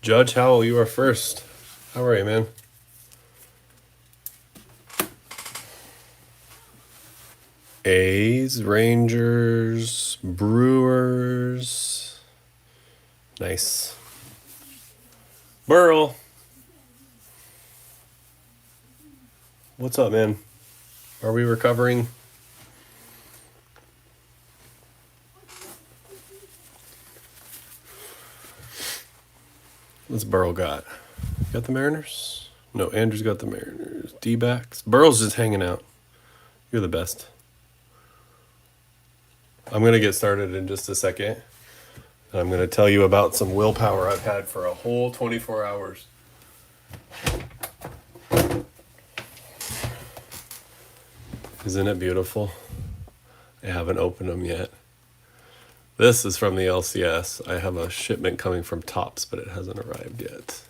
Judge Howell, you are first. How are you, man? A's, Rangers, Brewers. Nice. Burl. What's up, man? Are we recovering? What's Burl got? Got the Mariners? No, Andrew's got the Mariners. D-backs. Burl's just hanging out. You're the best. I'm going to get started in just a second. And I'm going to tell you about some willpower I've had for a whole 24 hours. Isn't it beautiful? I haven't opened them yet. This is from the LCS. I have a shipment coming from Tops, but it hasn't arrived yet.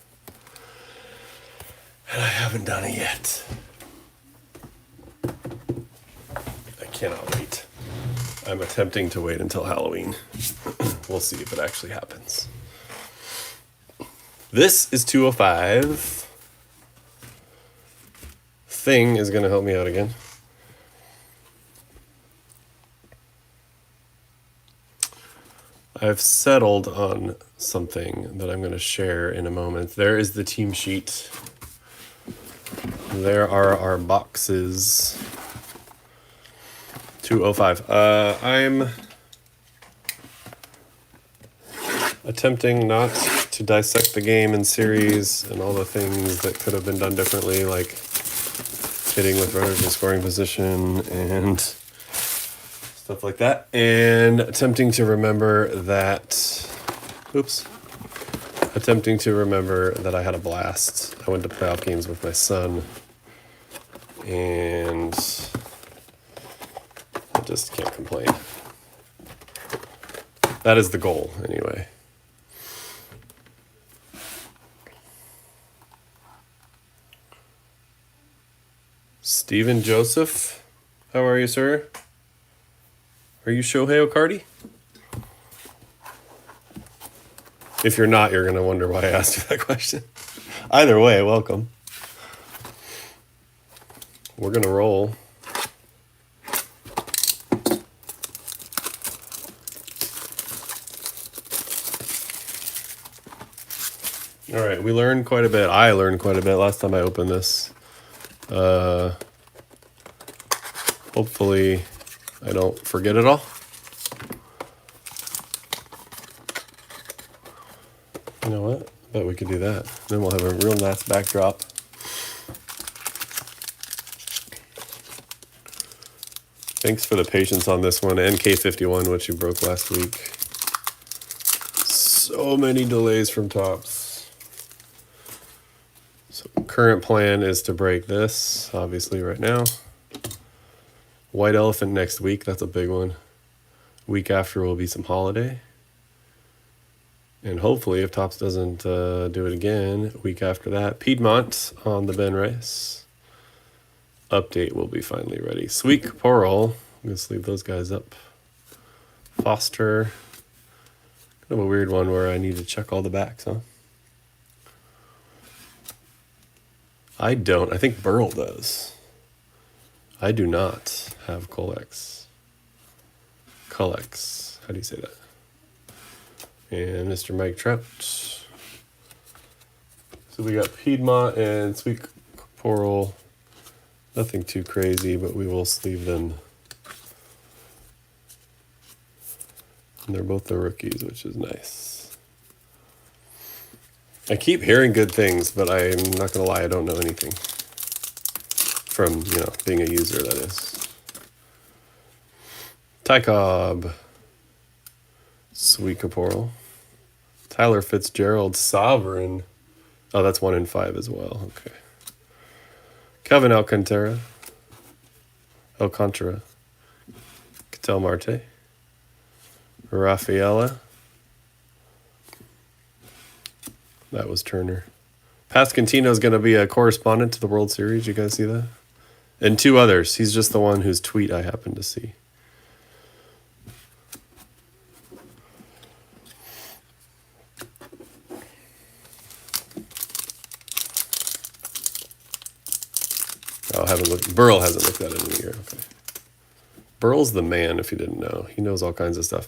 And I haven't done it yet. I cannot wait. I'm attempting to wait until Halloween. We'll see if it actually happens. This is 205. Thing is going to help me out again. I've settled on something that I'm going to share in a moment. There is the team sheet. There are our boxes. 205. I'm attempting not to dissect the game in series and all the things that could have been done differently, like hitting with runners in scoring position and stuff like that, and attempting to remember that I had a blast. I went to playoff games with my son, and I just can't complain. That is the goal, anyway. Stephen Joseph, how are you, sir? Are you Shohei Ohtani? If you're not, you're going to wonder why I asked you that question. Either way, welcome. We're going to roll. All right, we learned quite a bit. I learned quite a bit last time I opened this. Hopefully I don't forget it all. You know what? I bet we could do that. Then we'll have a real nice backdrop. Thanks for the patience on this one and K-51, which you broke last week. So many delays from Tops. So current plan is to break this, obviously, right now. White Elephant next week. That's a big one. Week after will be some holiday. And hopefully, if Tops doesn't do it again, week after that, Piedmont on the Ben Rice. Update will be finally ready. Sweet Caporal. I'm going to leave those guys up. Foster. Kind of a weird one where I need to check all the backs, huh? I don't. I think Burl does. I do not have Colex. How do you say that? And Mr. Mike Trout. So we got Piedmont and Sweet Caporal. Nothing too crazy, but we will sleeve them. And they're both the rookies, which is nice. I keep hearing good things, but I'm not going to lie, I don't know anything. From, being a user, that is. Ty Cobb. Sweet Caporal. Tyler Fitzgerald. Sovereign. Oh, that's 1 in 5 as well. Okay. Kevin Alcantara. Catel Marte. Rafaela. That was Turner. Pascantino is going to be a correspondent to the World Series. You guys see that? And 2 others. He's just the one whose tweet I happened to see. Oh, I haven't looked. Burl hasn't looked at it in a year. Okay. Burl's the man, if you didn't know. He knows all kinds of stuff.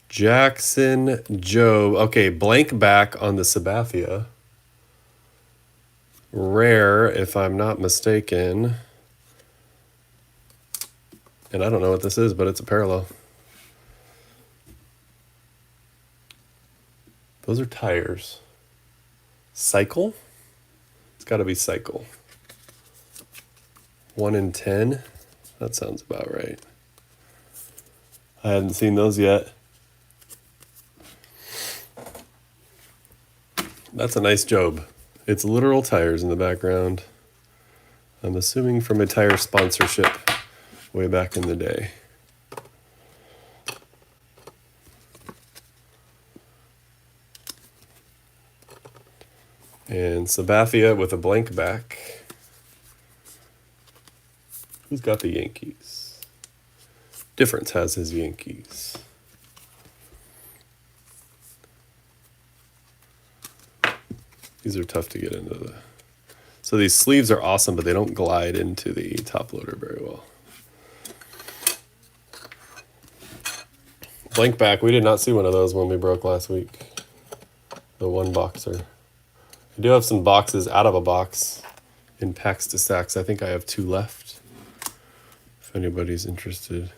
Jackson Job. Okay, blank back on the Sabathia. Rare, if I'm not mistaken. And I don't know what this is, but it's a parallel. Those are tires. Cycle? It's got to be cycle. 1 in 10. That sounds about right. I hadn't seen those yet. That's a nice Job. It's literal tires in the background. I'm assuming from a tire sponsorship way back in the day. And Sabathia with a blank back. Who's got the Yankees? Difference has his Yankees. These are tough to get into the... So these sleeves are awesome, but they don't glide into the top loader very well. Blank back, we did not see one of those when we broke last week. The one boxer. I do have some boxes out of a box in packs to stacks. I think I have 2 left, if anybody's interested.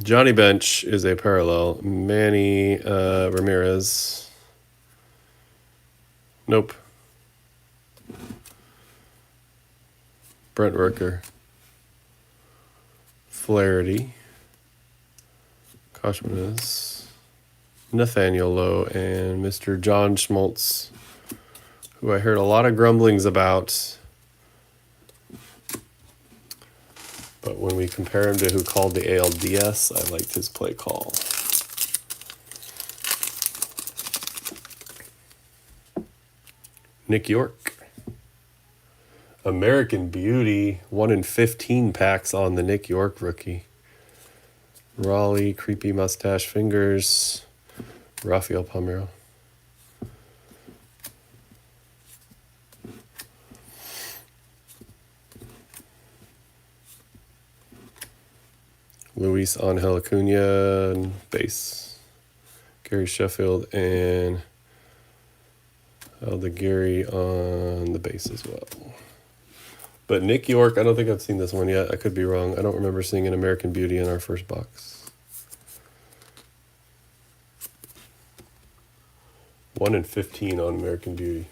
Johnny Bench is a parallel. Manny Ramirez. Nope. Brent Rooker. Flaherty. Koshmanez. Nathaniel Lowe and Mr. John Schmaltz, who I heard a lot of grumblings about. But when we compare him to who called the ALDS, I liked his play call. Nick York. American Beauty, 1 in 15 packs on the Nick York rookie. Raleigh, Creepy Mustache Fingers, Rafael Palmeiro. Luis Angel Acuna, base. Gary Sheffield and Gary on the base as well. But Nick York, I don't think I've seen this one yet. I could be wrong. I don't remember seeing an American Beauty in our first box. 1 in 15 on American Beauty.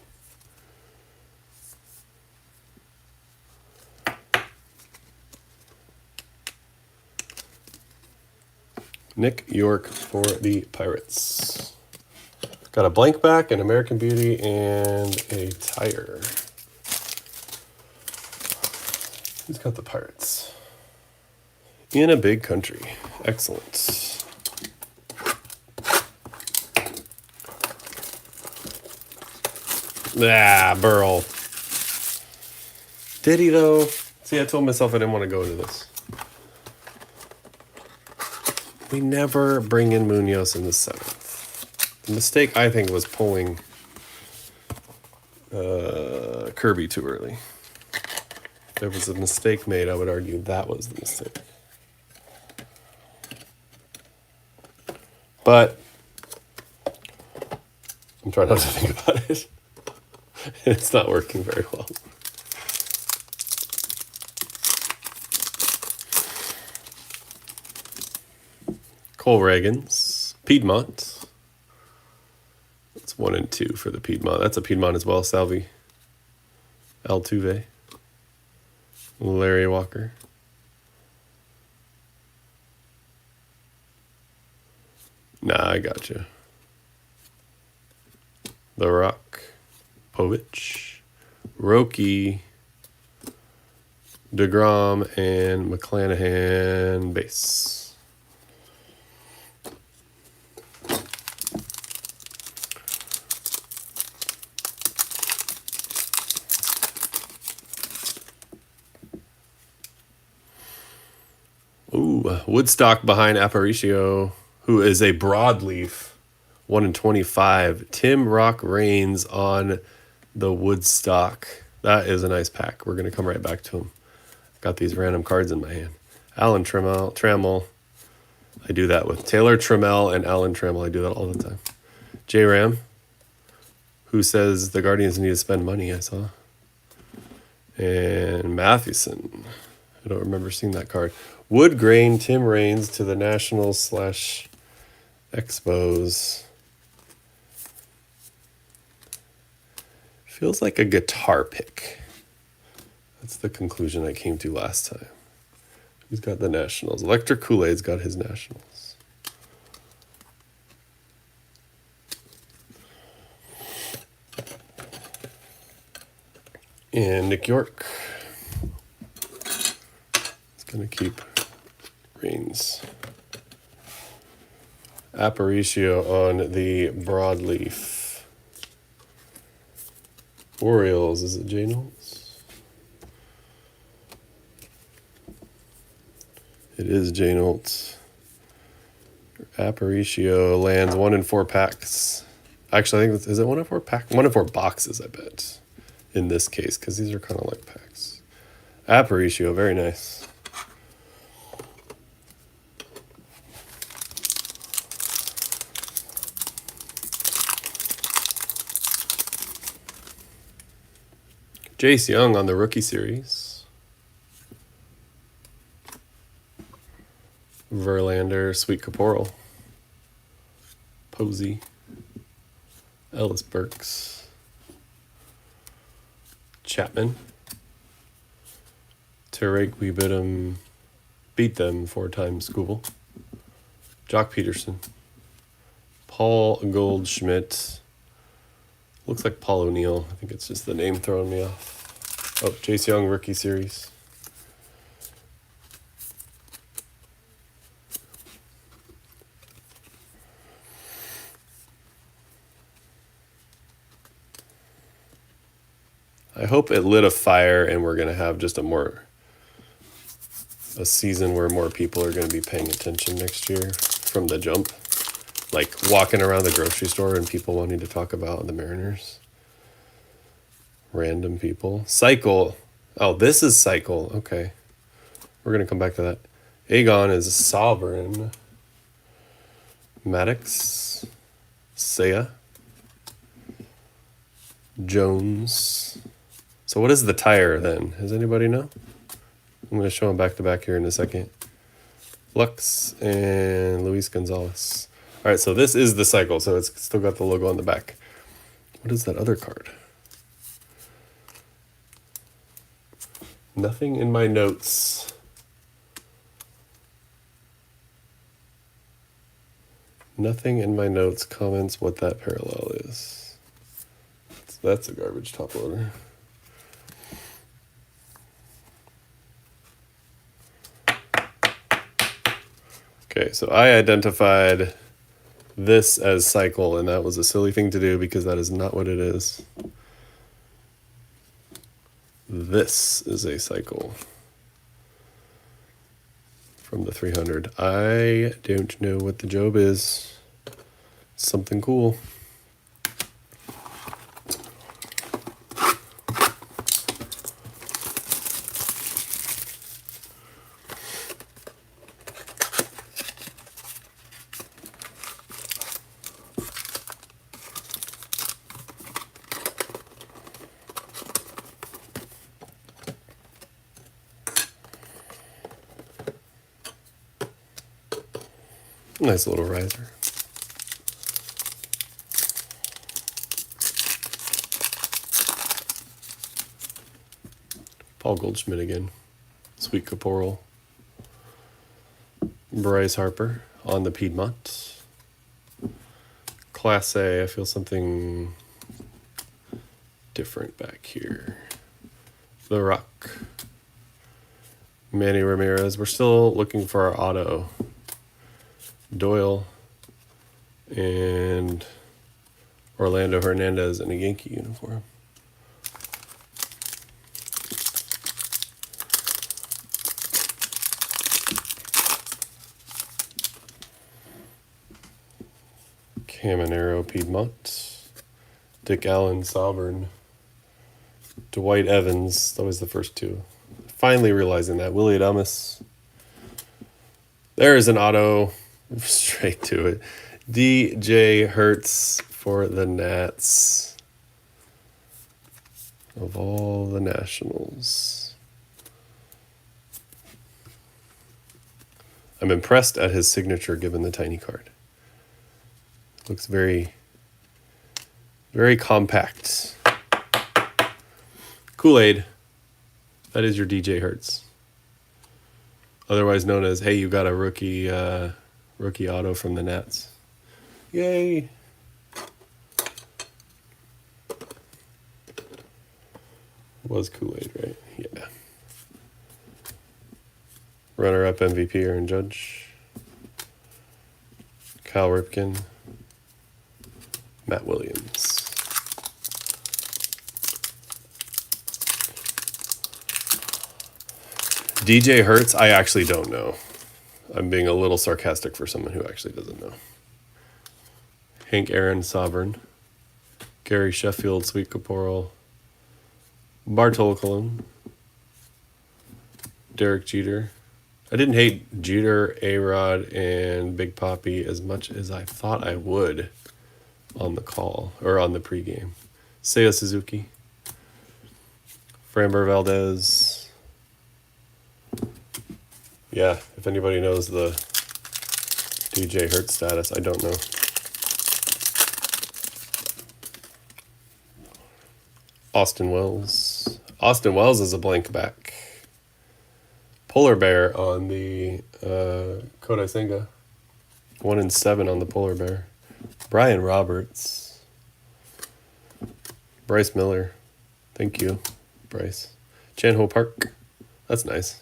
Nick York for the Pirates. Got a blank back, an American Beauty, and a tire. Who's got the Pirates? In a big country. Excellent. Ah, Burl. Did he, though? See, I told myself I didn't want to go into this. We never bring in Munoz in the 7th. The mistake, I think, was pulling Kirby too early. If there was a mistake made, I would argue that was the mistake. But I'm trying not to think about it. It's not working very well. Cole Reagans, Piedmont. That's 1 and 2 for the Piedmont. That's a Piedmont as well. Salvi, Altuve, Larry Walker. Nah, I got you. The Rock, Povich, Roki, DeGrom, and McClanahan base. Ooh, Woodstock behind Aparicio, who is a broadleaf 1/25. Tim Rock Reigns on the Woodstock. That is a nice pack. We're going to come right back to him. Got these random cards in my hand. Alan Trammell. I do that with Taylor Trammell and Alan Trammell. I do that all the time. J-Ram, who says the Guardians need to spend money, I saw. And Mathewson. I don't remember seeing that card. Wood Grain, Tim Raines to the Nationals / Expos. Feels like a guitar pick. That's the conclusion I came to last time. Who's got the Nationals? Electric Kool-Aid's got his Nationals. And Nick York is going to keep Reigns. Aparicio on the broadleaf. Orioles, is it J Knowles? It is J Knowles. Aparicio lands 1 in 4 packs. Actually, I think is it 1 in 4 packs? 1 in 4 boxes, I bet. In this case, because these are kind of like packs. Aparicio, very nice. Jace Young on the rookie series. Verlander, Sweet Caporal. Posey. Ellis Burks. Chapman. Tarek, we beat them 4 times, Scooble. Jock Peterson. Paul Goldschmidt. Looks like Paul O'Neill. I think it's just the name throwing me off. Oh, Jace Young, rookie series. I hope it lit a fire and we're going to have just a season where more people are going to be paying attention next year from the jump. Like walking around the grocery store and people wanting to talk about the Mariners. Random people. Cycle. Oh, this is Cycle. Okay. We're going to come back to that. Aegon is Sovereign. Maddox. Seiya. Jones. So what is the tire then? Does anybody know? I'm going to show them back to back here in a second. Lux and Luis Gonzalez. All right, so this is the Cycle, so it's still got the logo on the back. What is that other card? Nothing in my notes. Nothing in my notes comments what that parallel is. So that's a garbage top loader. Okay, so I identified this as Cycle, and that was a silly thing to do because that is not what it is. This is a Cycle from the 300. I don't know what the job is. Something cool. Nice little riser. Paul Goldschmidt again. Sweet Caporal. Bryce Harper on the Piedmont. Class A, I feel something different back here. The Rock. Manny Ramirez. We're still looking for our auto. Doyle and Orlando Hernandez in a Yankee uniform. Caminero Piedmont. Dick Allen Sovereign. Dwight Evans. That was the first two. Finally realizing that. Willie Adames. There is an auto. Straight to it. DJ Hertz for the Nats. Of all the Nationals. I'm impressed at his signature given the tiny card. Looks very, very compact. Kool-Aid. That is your DJ Hertz. Otherwise known as, hey, you got a rookie auto from the Nats. Yay. Was Kool-Aid, right? Yeah. Runner-up MVP Aaron Judge. Cal Ripken. Matt Williams. DJ Hertz, I actually don't know. I'm being a little sarcastic for someone who actually doesn't know. Hank Aaron Sovereign. Gary Sheffield Sweet Caporal. Bartolo Colon. Derek Jeter. I didn't hate Jeter, A-Rod, and Big Papi as much as I thought I would on the call, or on the pregame. Seiya Suzuki. Framber Valdez. Yeah, if anybody knows the DJ Hertz status, I don't know. Austin Wells. Austin Wells is a blank back. Polar Bear on the Kodai Senga. 1-7 on the Polar Bear. Brian Roberts. Bryce Miller. Thank you, Bryce. Chan-Ho Park. That's nice.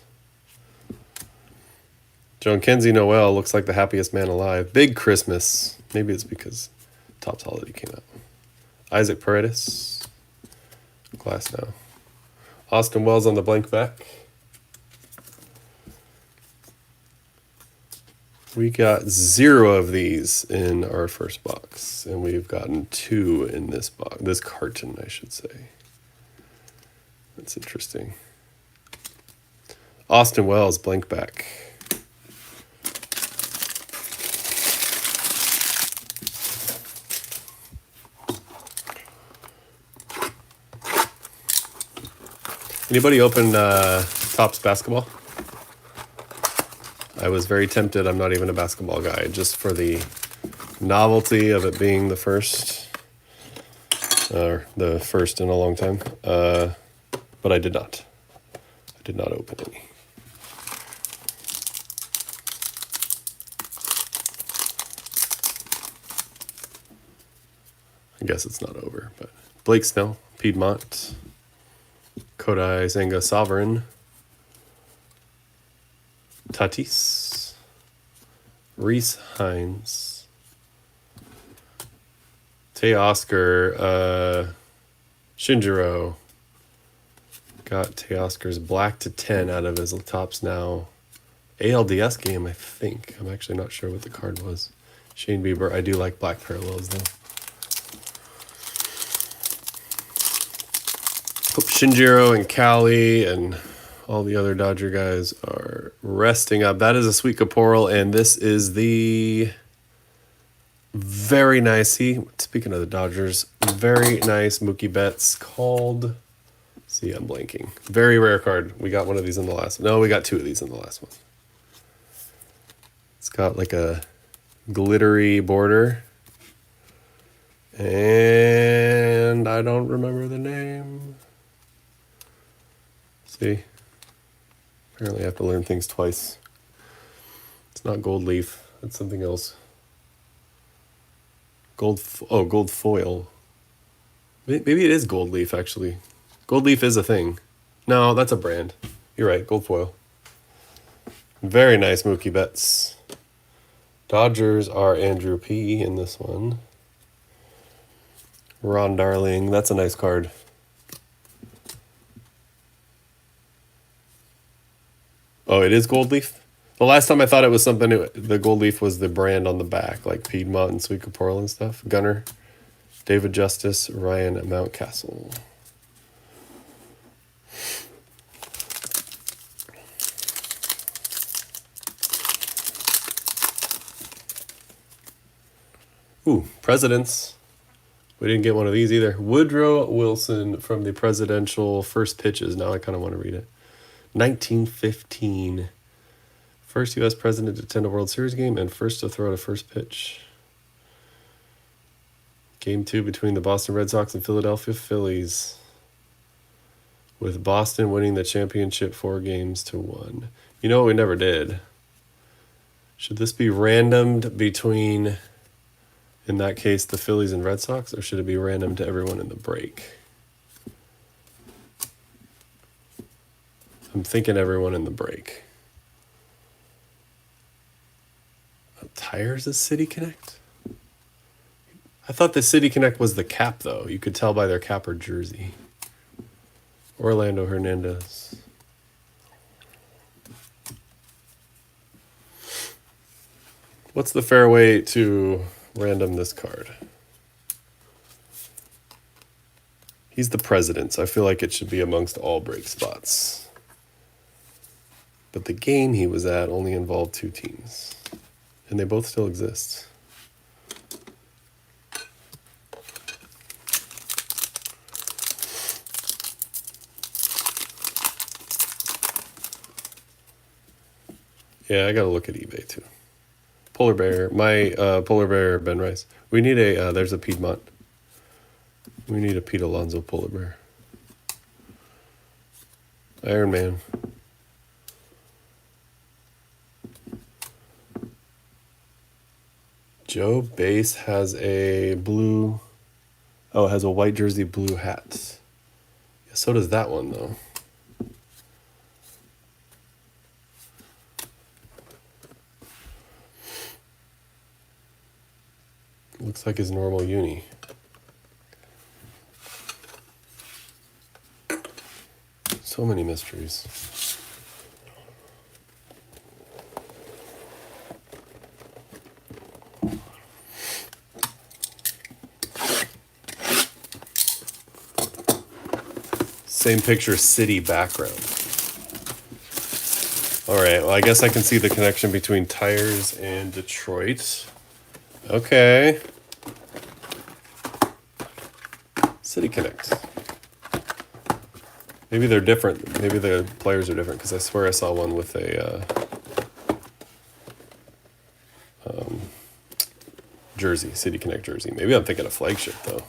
John Kenzie Noel looks like the happiest man alive. Big Christmas. Maybe it's because Topps Holiday came out. Isaac Paredes. Glass now. Austin Wells on the blank back. We got 0 of these in our first box, and we've gotten 2 in this box, this carton, I should say. That's interesting. Austin Wells, blank back. Anybody open Topps basketball? I was very tempted. I'm not even a basketball guy, just for the novelty of it being the first in a long time. But I did not. I did not open any. I guess it's not over, but Blake Snell, Piedmont. Kodai Senga Sovereign. Tatis. Reese Hines. Teoscar. Shinjiro. Got Teoscar's black to 10 out of his Topps Now ALDS game, I think. I'm actually not sure what the card was. Shane Bieber. I do like black parallels, though. Hope Shinjiro and Cali and all the other Dodger guys are resting up. That is a Sweet Caporal, and this is the very nice, speaking of the Dodgers, very nice Mookie Betts called, see, I'm blanking. Very rare card. We got one of these in the last one. No, we got 2 of these in the last one. It's got like a glittery border. And I don't remember the name. See? Apparently I have to learn things twice. It's not gold leaf. That's something else. Gold foil. Maybe it is gold leaf, actually. Gold leaf is a thing. No, that's a brand. You're right, gold foil. Very nice Mookie Betts. Dodgers are Andrew P. in this one. Ron Darling. That's a nice card. Oh, it is gold leaf? The last time I thought it was something, the gold leaf was the brand on the back, like Piedmont and Sweet Caporal and stuff. Gunner, David Justice, Ryan at Mountcastle. Ooh, presidents. We didn't get one of these either. Woodrow Wilson from the presidential first pitches. Now I kind of want to read it. 1915. First U.S. president to attend a World Series game and first to throw at a first pitch. Game 2 between the Boston Red Sox and Philadelphia Phillies. With Boston winning the championship 4-1. You know what we never did? Should this be randomed between, in that case, the Phillies and Red Sox, or should it be random to everyone in the break? I'm thinking everyone in the break. Tires is City Connect? I thought the City Connect was the cap, though. You could tell by their cap or jersey. Orlando Hernandez. What's the fair way to random this card? He's the president, so I feel like it should be amongst all break spots. But the game he was at only involved 2 teams. And they both still exist. Yeah, I gotta look at eBay too. Polar Bear, my Polar Bear Ben Rice. We need a, there's a Piedmont. We need a Pete Alonso Polar Bear. Iron Man. Joe Base has a blue, oh, it has a white jersey, blue hat. Yeah, so does that one though. Looks like his normal uni. So many mysteries. Same picture, city background. All right, well, I guess I can see the connection between Tires and Detroit. Okay. City Connect. Maybe they're different. Maybe the players are different, because I swear I saw one with a jersey, City Connect jersey. Maybe I'm thinking of Flagship, though.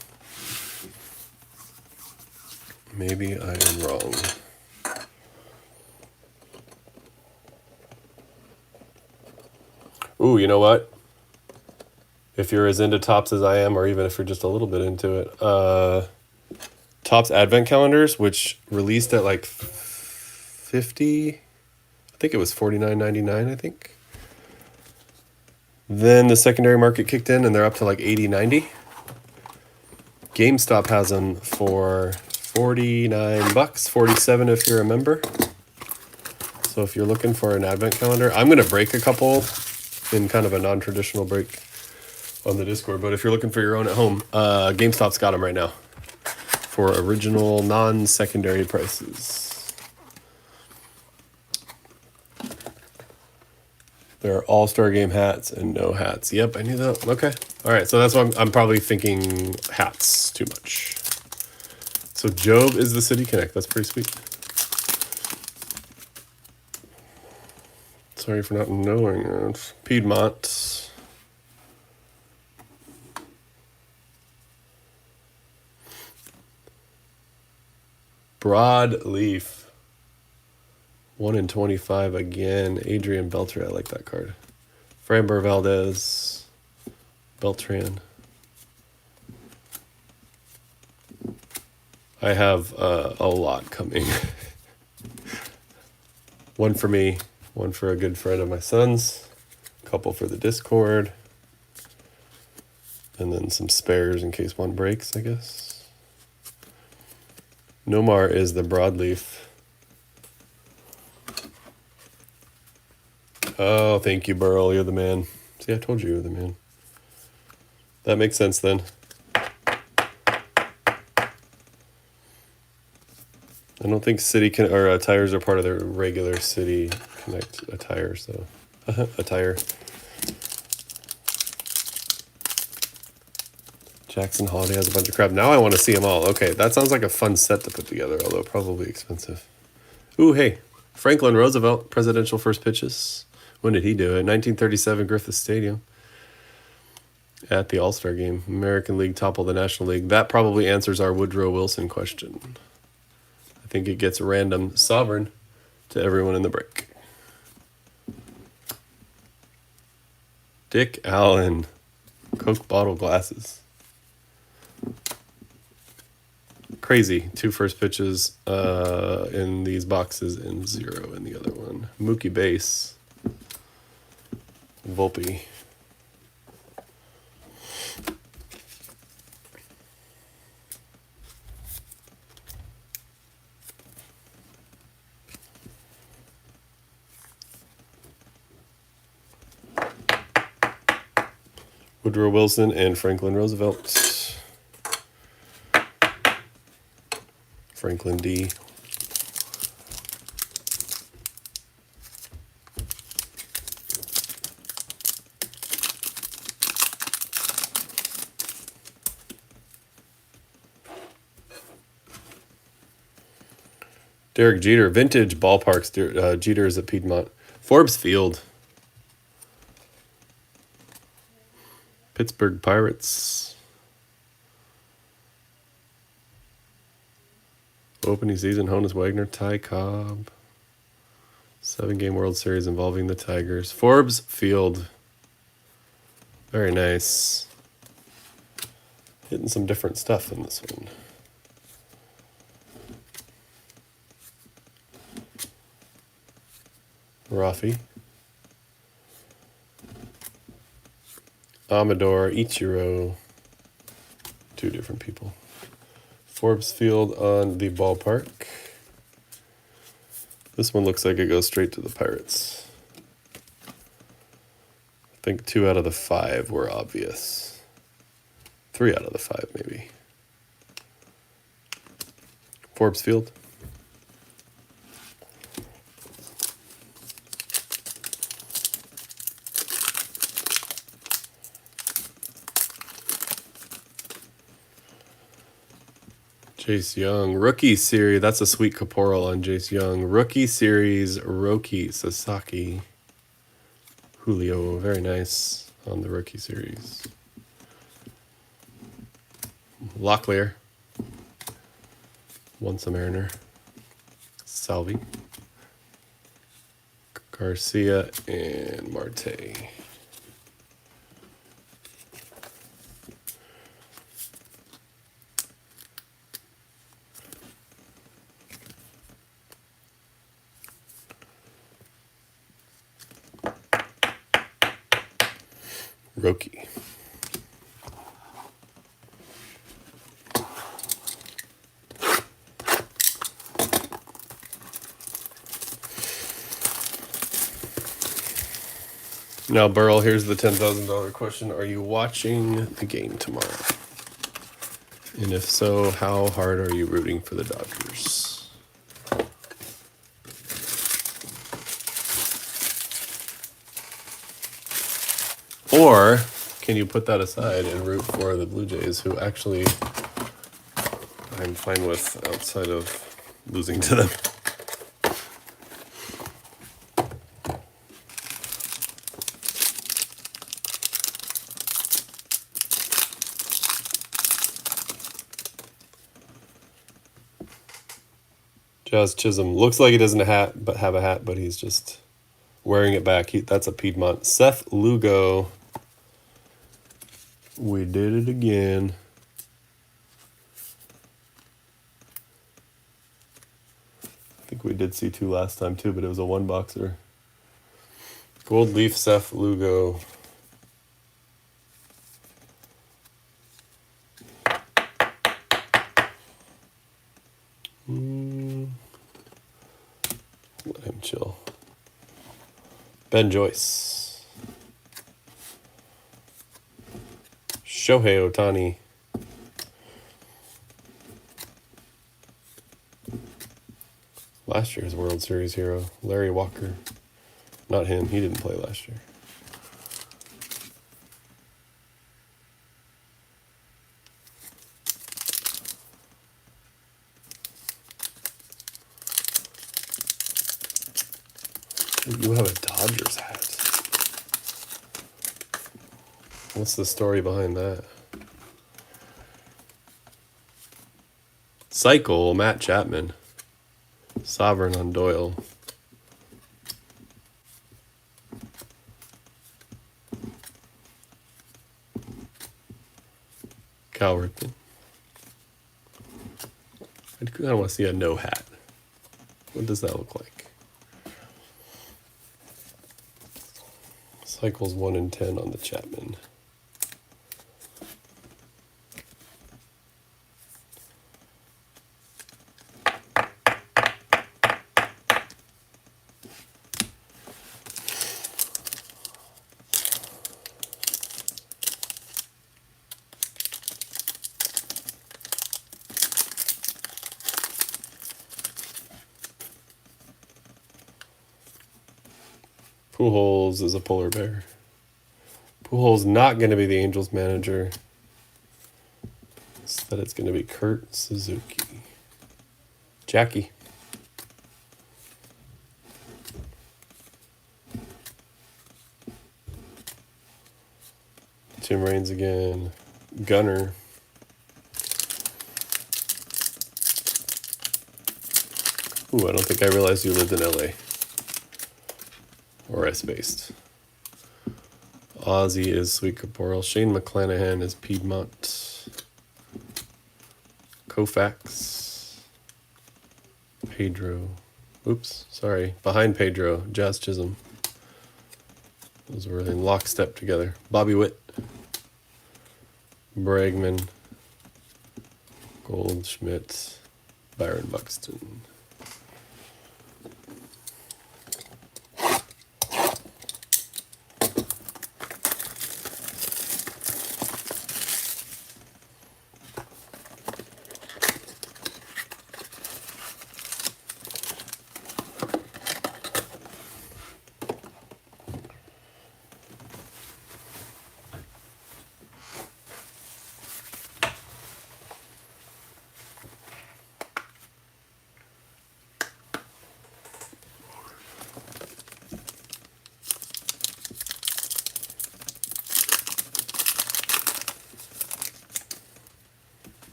Maybe I am wrong. Ooh, you know what? If you're as into Topps as I am, or even if you're just a little bit into it, Topps Advent Calendars, which released at like 50, I think it was $49.99, I think. Then the secondary market kicked in and they're up to like 80, 90. GameStop has them for $49, 47 if you're a member. So if you're looking for an advent calendar, I'm going to break a couple in kind of a non-traditional break on the Discord, but if you're looking for your own at home, GameStop's got them right now for original non-secondary prices. There are all-star game hats and no hats. Yep, I knew that. Okay. All right, so that's why I'm probably thinking hats too much. So Job is the City Connect. That's pretty sweet. Sorry for not knowing it. Piedmont. Broadleaf. 1 in 25 again. Adrian Beltre, I like that card. Framber Valdez. Beltran. I have a lot coming. One for me, one for a good friend of my son's, a couple for the Discord, and then some spares in case one breaks, I guess. Nomar is the broadleaf. Oh, thank you, Burl. You're the man. See, I told you were the man. That makes sense then. I don't think City can or tires are part of their regular City Connect attire. So attire. Jackson Holiday has a bunch of crap. Now I want to see them all. Okay, that sounds like a fun set to put together, although probably expensive. Ooh, hey, Franklin Roosevelt, presidential first pitches. When did he do it? 1937, Griffith Stadium. At the All-Star game. American League toppled the National League. That probably answers our Woodrow Wilson question. I think it gets random sovereign to everyone in the break. Dick Allen. Coke bottle glasses. Crazy. 2 first pitches in these boxes and 0 in the other one. Mookie Base. Volpe. Woodrow Wilson and Franklin Roosevelt. Franklin D. Derek Jeter, vintage ballparks. Jeter is at Piedmont. Forbes Field. Pittsburgh Pirates. Opening season, Honus Wagner, Ty Cobb. 7-game World Series involving the Tigers. Forbes Field. Very nice. Hitting some different stuff in this one. Rafi. Amador, Ichiro. 2 different people. Forbes Field on the ballpark. This one looks like it goes straight to the Pirates. I think 2 out of the 5 were obvious. 3 out of the 5, maybe. Forbes Field. Jace Young, Rookie Series. That's a sweet caporal on Jace Young. Rookie Series, Roki Sasaki. Julio, very nice on the Rookie Series. Locklear. Once a Mariner. Salvi. Garcia and Marte. Roki. Now, Burl, here's the $10,000 question. Are you watching the game tomorrow? And if so, how hard are you rooting for the Dodgers? Or can you put that aside and root for the Blue Jays, who actually I'm fine with outside of losing to them? Jazz Chisholm looks like he doesn't have a hat, but he's just wearing it back. That's a Piedmont. Seth Lugo. We did it again. I think we did see 2 last time too, but it was a 1-boxer. Gold Leaf Seth Lugo. Let him chill. Ben Joyce. Shohei Ohtani. Last year's World Series hero, Larry Walker. Not him, he didn't play last year. You have a Dodgers hat. What's the story behind that? Cycle, Matt Chapman. Sovereign on Doyle. Cal Ripken. I kind of want to see a no hat. What does that look like? Cycles 1 in 10 on the Chapman. Pujols is a polar bear. Pujols not going to be the Angels manager. Instead, it's going to be Kurt Suzuki. Jackie. Tim Raines again. Gunner. Ooh, I don't think I realized you lived in LA. Or I spaced. Ozzy is Sweet Caporal. Shane McClanahan is Piedmont. Koufax. Pedro. Oops, sorry. Behind Pedro, Jazz Chisholm. Those were in lockstep together. Bobby Witt. Bregman. Goldschmidt. Byron Buxton.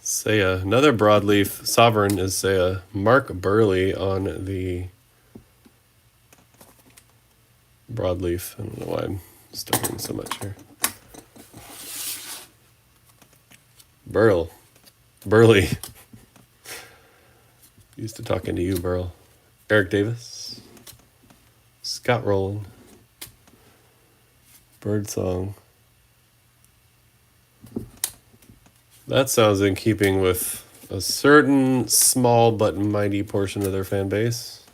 Seiya. Another broadleaf. Sovereign is Seiya. Mark Burley on the broadleaf. I don't know why I'm stuttering so much here. Burley. Used to talking to you, Burl. Eric Davis. Scott Rowland. Birdsong. That sounds in keeping with a certain small but mighty portion of their fan base.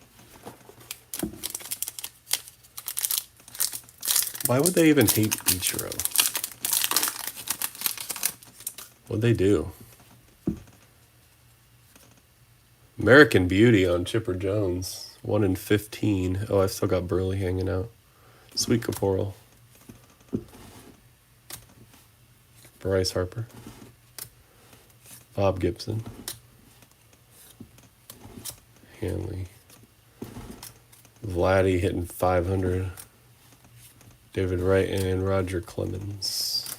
Why would they even hate Ichiro? What'd they do? American Beauty on Chipper Jones. 1 in 15. Oh, I've still got Burley hanging out. Sweet Caporal. Bryce Harper. Bob Gibson. Hanley. Vladdy hitting 500. David Wright and Roger Clemens.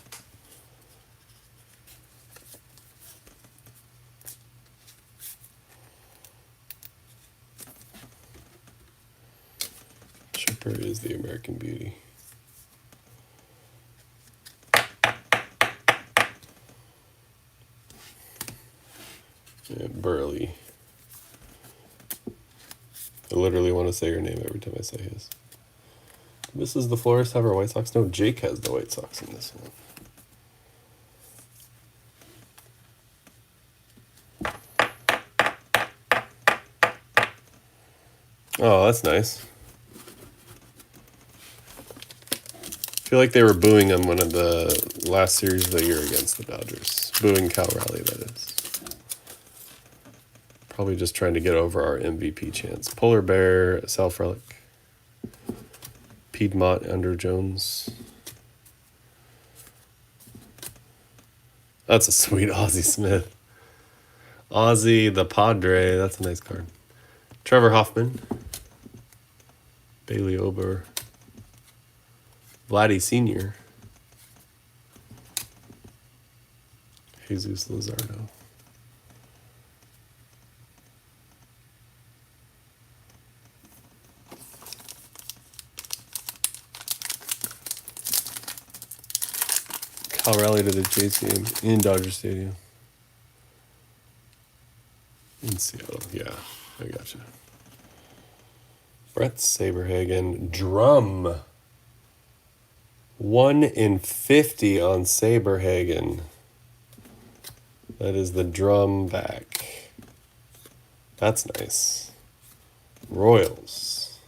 Chipper is the American Beauty. And Burley. I literally want to say your name every time I say his. This is the Florist have our White Sox? No, Jake has the White Sox in this one. Oh, that's nice. feel like they were booing him one of the last series of the year against the Dodgers. Booing Cal Raleigh, that is. Probably just trying to get over our MVP chance. Polar Bear, Self Relic. Piedmont, Under Jones. That's a sweet Ozzie Smith. Ozzie the Padre, that's a nice card. Trevor Hoffman. Bailey Ober. Vladdy Sr. Jesus Luzardo. Cal Raleigh to the Jays game in Dodger Stadium. In Seattle, yeah, I gotcha. Brett Saberhagen, drum. 1 in 50 on Saberhagen. That is the drum back. That's nice. Royals.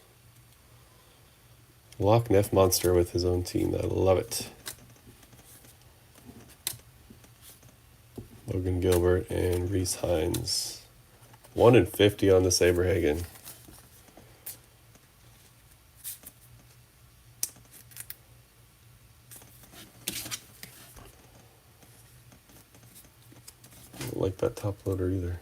Loch Ness Monster with his own team. I love it. Logan Gilbert and Reese Hines. 1 in 50 on the Saberhagen. I don't like that top loader either.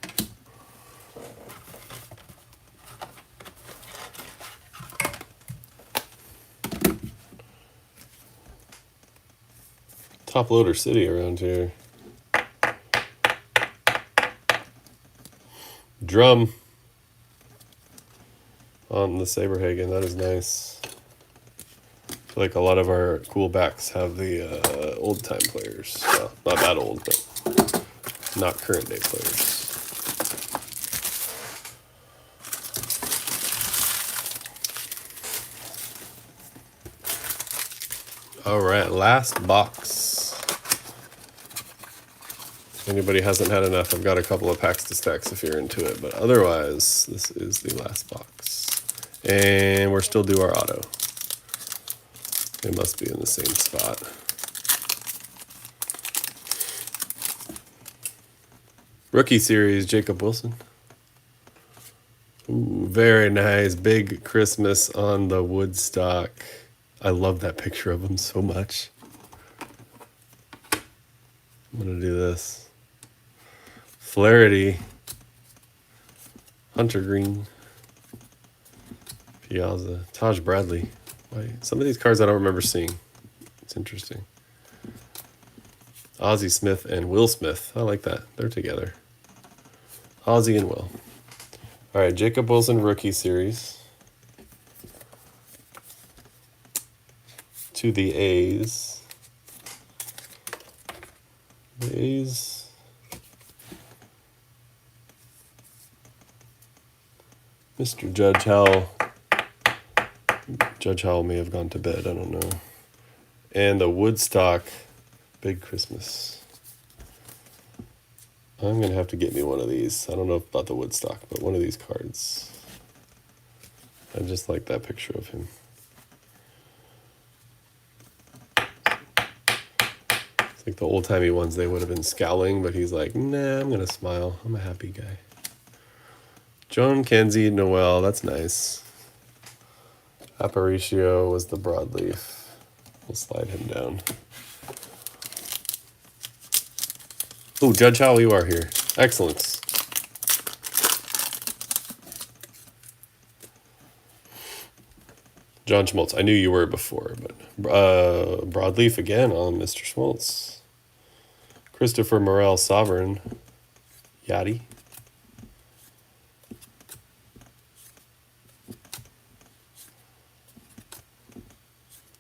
Top loader city around here. Drum on the Saberhagen. That is nice. I feel like a lot of our cool backs have the old time players. Well, not that old, but not current day players. All right, last box. Anybody hasn't had enough, I've got a couple of packs to stacks if you're into it, but otherwise, this is the last box. And we're still due our auto. It must be in the same spot. Rookie series, Jacob Wilson. Ooh, very nice. Big Christmas on the Woodstock. I love that picture of him so much. I'm going to do this. Flaherty, Hunter Green, Piazza, Taj Bradley. Some of these cards I don't remember seeing. It's interesting. Ozzie Smith and Will Smith. I like that. They're together. Ozzie and Will. All right, Jacob Wilson rookie series. To the A's. The A's. Mr. Judge Howell. Judge Howell may have gone to bed. I don't know. And the Woodstock Big Christmas. I'm going to have to get me one of these. I don't know about the Woodstock, but one of these cards. I just like that picture of him. It's like the old-timey ones, they would have been scowling, but he's like, nah, I'm going to smile. I'm a happy guy. Joan Kenzie Noel, that's nice. Aparicio was the broadleaf. We'll slide him down. Oh, Judge Howell, you are here. Excellent. John Schmaltz. I knew you were before, but broadleaf again on Mr. Schmaltz. Christopher Morel Sovereign. Yachty.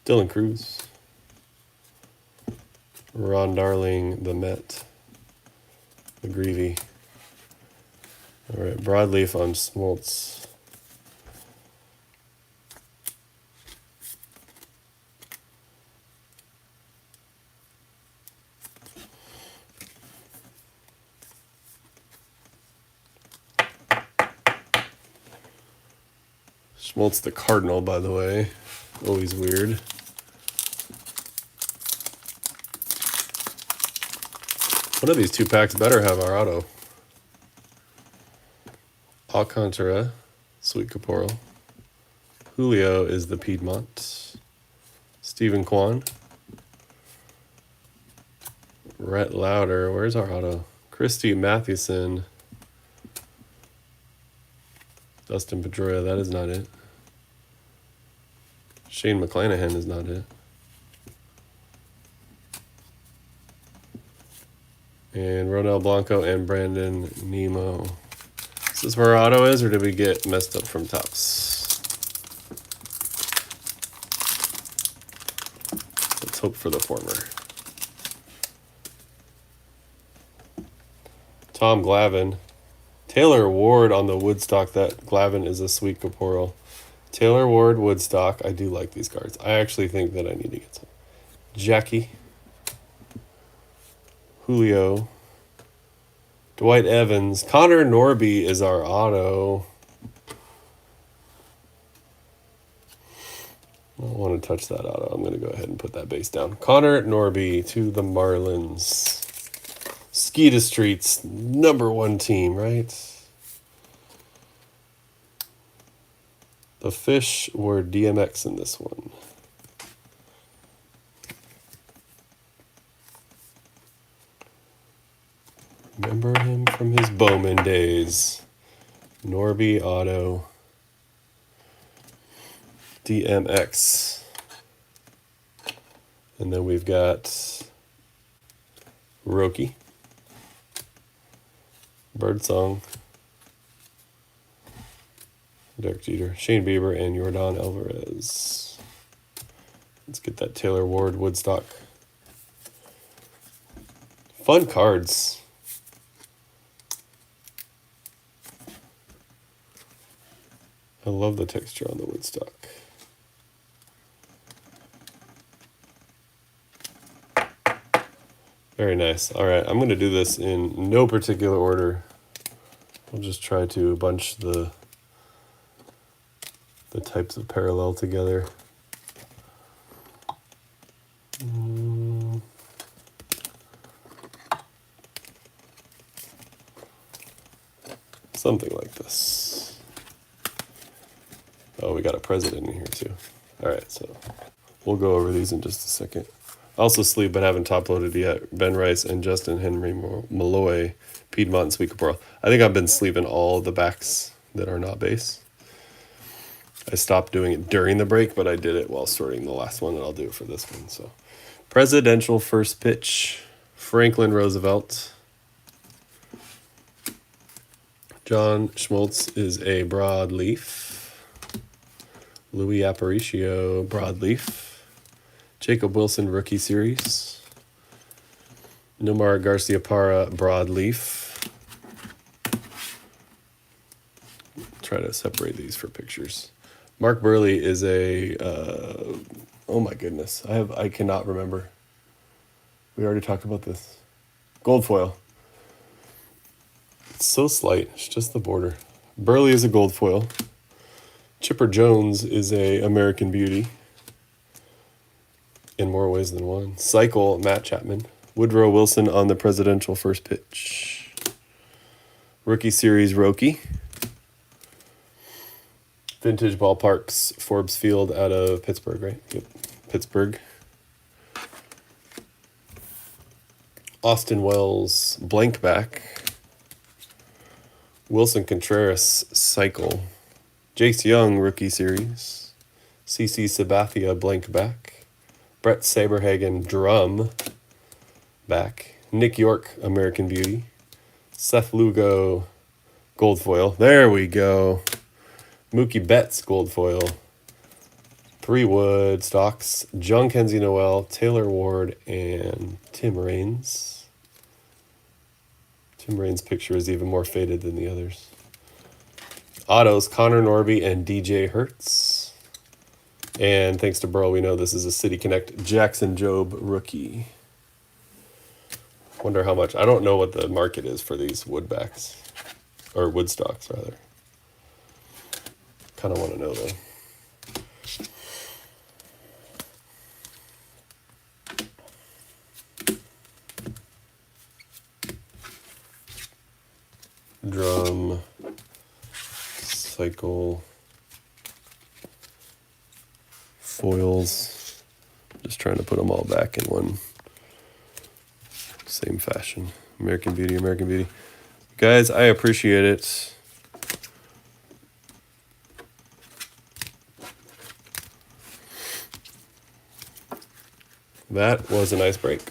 Dylan Cruz. Ron Darling, the Met. McGreevy. All right, broadleaf on Smoltz. Schmaltz the Cardinal, by the way. Always weird. One of these 2-packs better have our auto. Alcantara, Sweet Caporal. Julio is the Piedmont. Stephen Kwan. Rhett Lauder. Where's our auto? Christy Mathewson. Dustin Pedroia. That is not it. Shane McClanahan is not it. And Ronel Blanco and Brandon Nemo. Is this where our auto is, or did we get messed up from Topps? Let's hope for the former. Tom Glavine. Taylor Ward on the Woodstock. That Glavine is a Sweet Caporal. Taylor Ward, Woodstock. I do like these cards. I actually think that I need to get some. Jackie. Julio. Dwight Evans. Connor Norby is our auto. I don't want to touch that auto. I'm going to go ahead and put that base down. Connor Norby to the Marlins. Skeeta Street's #1 team, right? The Fish were DMX in this one. Remember him from his Bowman days. Norby auto. DMX. And then we've got Roki. Birdsong. Derek Jeter, Shane Bieber, and Yordan Alvarez. Let's get that Taylor Ward Woodstock. Fun cards. I love the texture on the Woodstock. Very nice. All right, I'm going to do this in no particular order. I'll just try to bunch the types of parallel together. Something like this. Oh, we got a president in here too. All right, so we'll go over these in just a second. Also sleeve, but haven't top loaded yet. Ben Rice and Justin Henry Malloy, Piedmont and Sweet Caporal. I think I've been sleeving all the backs that are not base. I stopped doing it during the break, but I did it while sorting the last one, and I'll do it for this one. So, presidential first pitch, Franklin Roosevelt. John Schmaltz is a broadleaf. Louis Aparicio, broadleaf. Jacob Wilson, rookie series. Nomar Garcia Parra, broadleaf. Try to separate these for pictures. Mark Burley is a, oh my goodness, I cannot remember. We already talked about this. Gold foil. It's so slight, it's just the border. Burley is a gold foil. Chipper Jones is a American Beauty. In more ways than one. Cycle, Matt Chapman. Woodrow Wilson on the presidential first pitch. Rookie series, Roki. Vintage Ballparks, Forbes Field out of Pittsburgh, right? Yep, Pittsburgh. Austin Wells, blank back. Wilson Contreras, cycle. Jace Young, rookie series. CC Sabathia, blank back. Brett Saberhagen, drum back. Nick York, American Beauty. Seth Lugo, gold foil. There we go. Mookie Betts, gold foil. 3 wood stocks. John Kenzie Noel, Taylor Ward, and Tim Raines. Tim Raines' picture is even more faded than the others. Autos, Connor Norby and DJ Hertz. And thanks to Burl, we know this is a City Connect Jackson Jobe rookie. Wonder how much. I don't know what the market is for these woodbacks. Or woodstocks, rather. Kind of want to know, though. drum, cycle, foils. Just trying to put them all back in one same fashion. American Beauty, American Beauty. Guys, I appreciate it. That was a nice break.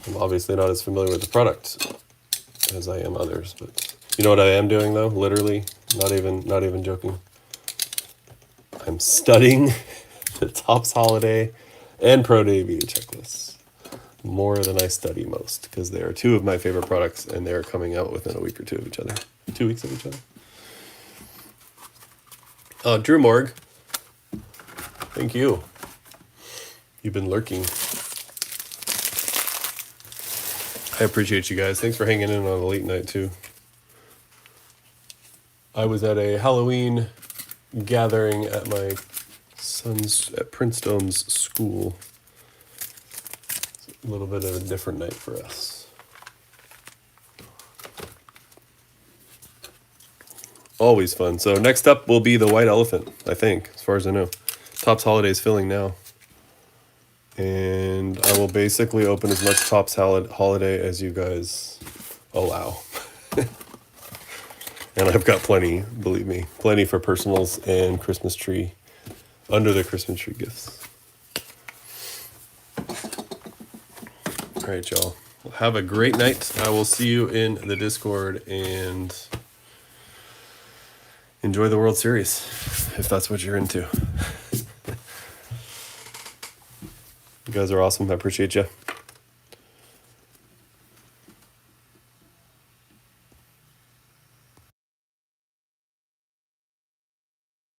I'm obviously not as familiar with the product as I am others, but you know what I am doing though? Literally, not even joking. I'm studying the Topps Holiday and Pro Debut checklists more than I study most, because they are two of my favorite products and they're coming out within a week or two of each other. 2 weeks of each other. Drew Morg, thank you. You've been lurking. I appreciate you guys. Thanks for hanging in on a late night too. I was at a Halloween gathering at my son's, at Princedome's school. It's a little bit of a different night for us. Always fun. So next up will be the White Elephant, I think, as far as I know. Topps Holiday is filling now. And I will basically open as much Topps Holiday as you guys allow. And I've got plenty, believe me. Plenty for personals and Christmas tree, under the Christmas tree gifts. All right, y'all. Well, have a great night. I will see you in the Discord, and enjoy the World Series, if that's what you're into. You guys are awesome. I appreciate you.